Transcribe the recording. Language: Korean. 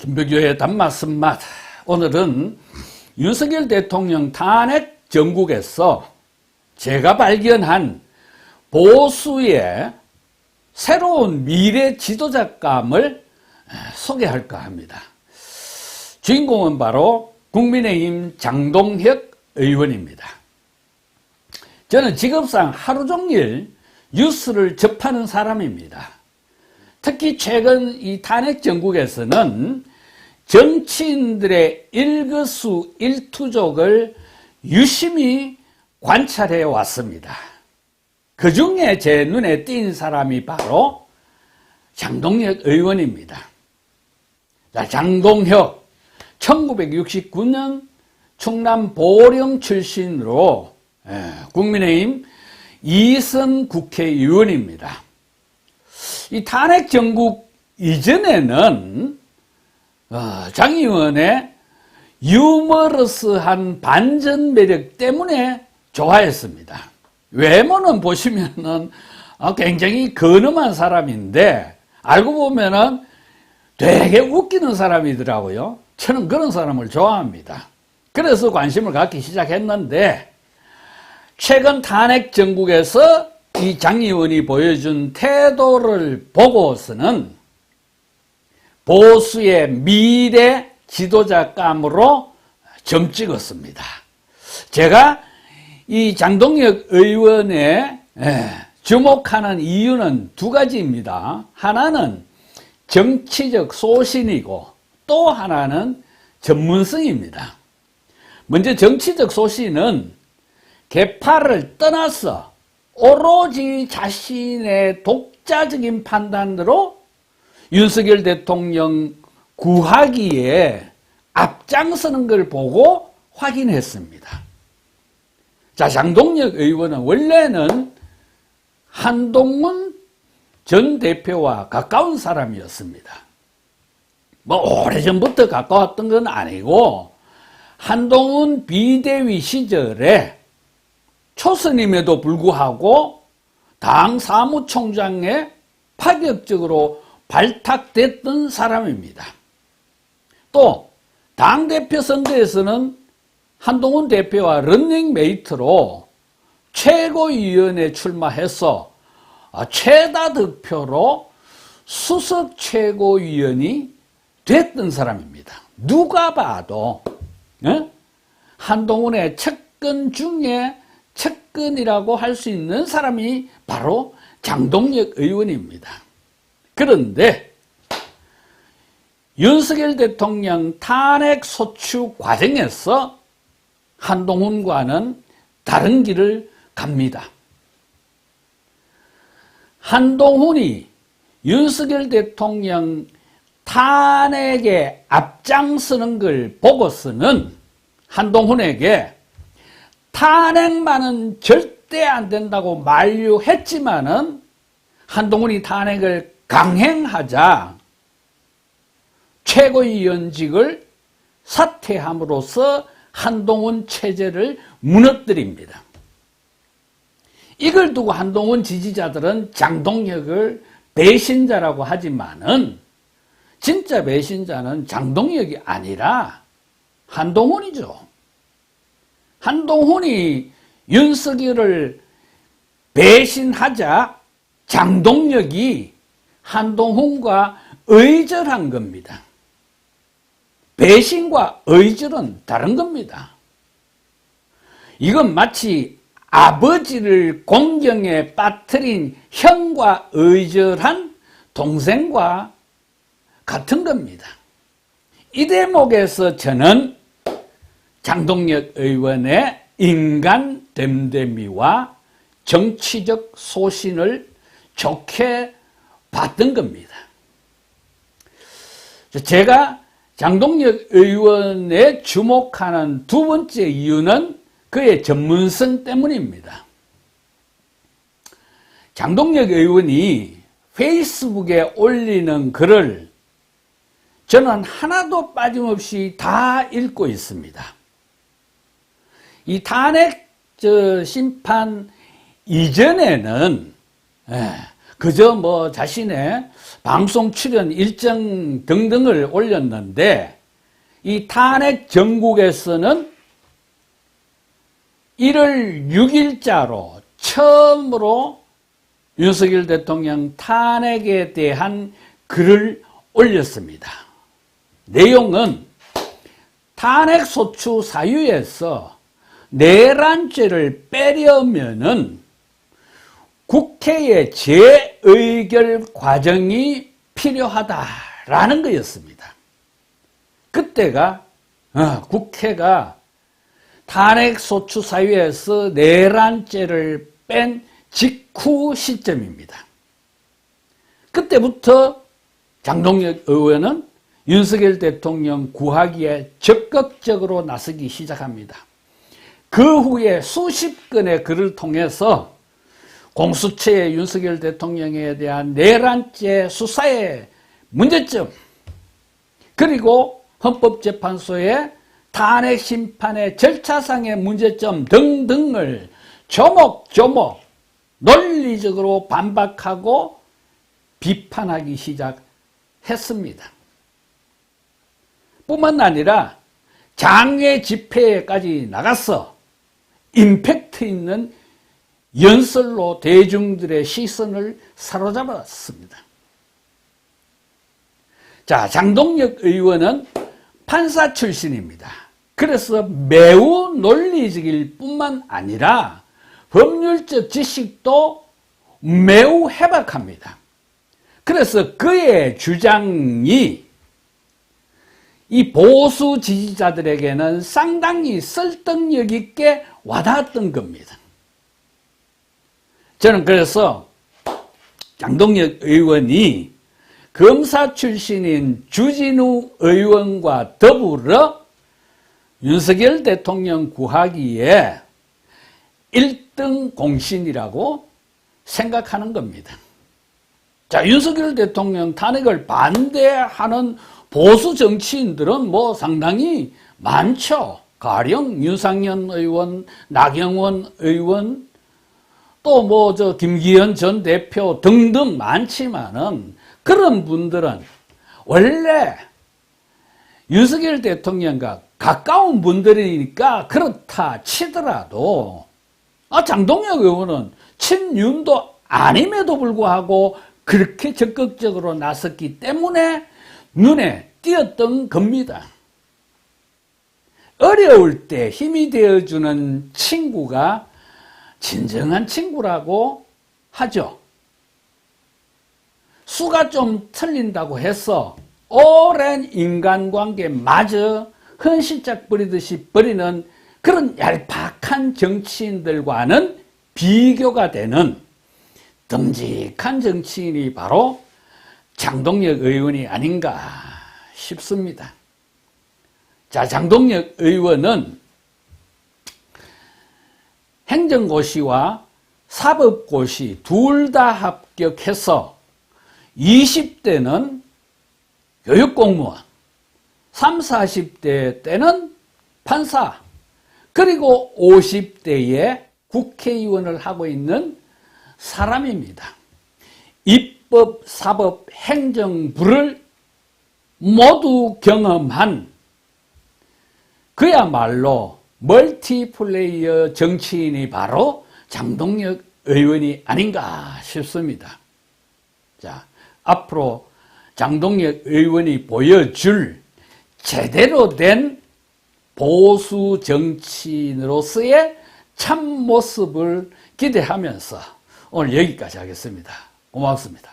김백교의 단맛 쓴맛. 오늘은 윤석열 대통령 탄핵 정국에서 제가 발견한 보수의 새로운 미래 지도자감을 소개할까 합니다. 주인공은 바로 국민의힘 장동혁 의원입니다. 저는 직업상 하루 종일 뉴스를 접하는 사람입니다. 특히 최근 이 탄핵 정국에서는 정치인들의 일거수일투족을 유심히 관찰해 왔습니다. 그 중에 제 눈에 띈 사람이 바로 장동혁 의원입니다. 자, 장동혁 1969년 충남 보령 출신으로 국민의힘 2선 국회의원입니다. 이 탄핵 정국 이전에는 장 의원의 유머러스한 반전 매력 때문에 좋아했습니다. 외모는 보시면은 굉장히 근엄한 사람인데 알고 보면은 되게 웃기는 사람이더라고요. 저는 그런 사람을 좋아합니다. 그래서 관심을 갖기 시작했는데 최근 탄핵 정국에서 이 장 의원이 보여준 태도를 보고서는 보수의 미래 지도자감으로 점 찍었습니다. 제가 이 장동혁 의원의 주목하는 이유는 두 가지입니다. 하나는 정치적 소신이고 또 하나는 전문성입니다. 먼저 정치적 소신은 계파를 떠나서 오로지 자신의 독자적인 판단으로 윤석열 대통령 구하기에 앞장서는 걸 보고 확인했습니다. 자, 장동혁 의원은 원래는 한동훈 전 대표와 가까운 사람이었습니다. 뭐 오래전부터 가까웠던 건 아니고 한동훈 비대위 시절에 초선임에도 불구하고 당 사무총장에 파격적으로 발탁됐던 사람입니다. 또 당대표 선거에서는 한동훈 대표와 런닝메이트로 최고위원회에 출마해서 최다 득표로 수석 최고위원이 됐던 사람입니다. 누가 봐도 한동훈의 측근 중에 측근이라고 할 수 있는 사람이 바로 장동혁 의원입니다. 그런데 윤석열 대통령 탄핵 소추 과정에서 한동훈과는 다른 길을 갑니다. 한동훈이 윤석열 대통령 탄핵에 앞장서는 걸 보고서는 한동훈에게 탄핵만은 절대 안 된다고 만류했지만은 한동훈이 탄핵을 강행하자 최고위원직을 사퇴함으로써 한동훈 체제를 무너뜨립니다. 이걸 두고 한동훈 지지자들은 장동혁을 배신자라고 하지만은 진짜 배신자는 장동혁이 아니라 한동훈이죠. 한동훈이 윤석열을 배신하자 장동혁이 한동훈과 의절한 겁니다. 배신과 의절은 다른 겁니다. 이건 마치 아버지를 공경에 빠뜨린 형과 의절한 동생과 같은 겁니다. 이 대목에서 저는 장동혁 의원의 인간 됨됨이와 정치적 소신을 좋게 봤던 겁니다. 제가 장동혁 의원에 주목하는 두 번째 이유는 그의 전문성 때문입니다. 장동혁 의원이 페이스북에 올리는 글을 저는 하나도 빠짐없이 다 읽고 있습니다. 이 탄핵 심판 이전에는 그저 뭐 자신의 방송 출연 일정 등등을 올렸는데 이 탄핵 전국에서는 1월 6일자로 처음으로 윤석열 대통령 탄핵에 대한 글을 올렸습니다. 내용은 탄핵소추 사유에서 내란죄를 빼려면은 국회의 재의결 과정이 필요하다라는 거였습니다. 그때가 국회가 탄핵소추 사유에서 내란죄를 뺀 직후 시점입니다. 그때부터 장동혁 의원은 윤석열 대통령 구하기에 적극적으로 나서기 시작합니다. 그 후에 수십 건의 글을 통해서 공수처의 윤석열 대통령에 대한 내란죄 수사의 문제점, 그리고 헌법재판소의 탄핵 심판의 절차상의 문제점 등등을 조목조목 논리적으로 반박하고 비판하기 시작했습니다. 뿐만 아니라 장외 집회까지 나가서 임팩트 있는 연설로 대중들의 시선을 사로잡았습니다. 자, 장동혁 의원은 판사 출신입니다. 그래서 매우 논리적일 뿐만 아니라 법률적 지식도 매우 해박합니다. 그래서 그의 주장이 이 보수 지지자들에게는 상당히 설득력 있게 와닿았던 겁니다. 저는 그래서 장동혁 의원이 검사 출신인 주진우 의원과 더불어 윤석열 대통령 구하기에 1등 공신이라고 생각하는 겁니다. 자, 윤석열 대통령 탄핵을 반대하는 보수 정치인들은 뭐 상당히 많죠. 가령 윤상현 의원, 나경원 의원, 또 뭐 김기현 전 대표 등등 많지만은 그런 분들은 원래 윤석열 대통령과 가까운 분들이니까 그렇다 치더라도 장동혁 의원은 친윤도 아님에도 불구하고 그렇게 적극적으로 나섰기 때문에 눈에 띄었던 겁니다. 어려울 때 힘이 되어주는 친구가 진정한 친구라고 하죠. 수가 좀 틀린다고 해서 오랜 인간관계마저 헌신짝 버리듯이 버리는 그런 얄팍한 정치인들과는 비교가 되는 듬직한 정치인이 바로 장동혁 의원이 아닌가 싶습니다. 자, 장동혁 의원은 행정고시와 사법고시 둘 다 합격해서 20대는 교육공무원, 30, 40대 때는 판사, 그리고 50대에 국회의원을 하고 있는 사람입니다. 입법, 사법, 행정부를 모두 경험한 그야말로 멀티플레이어 정치인이 바로 장동혁 의원이 아닌가 싶습니다. 자, 앞으로 장동혁 의원이 보여줄 제대로 된 보수 정치인으로서의 참모습을 기대하면서 오늘 여기까지 하겠습니다. 고맙습니다.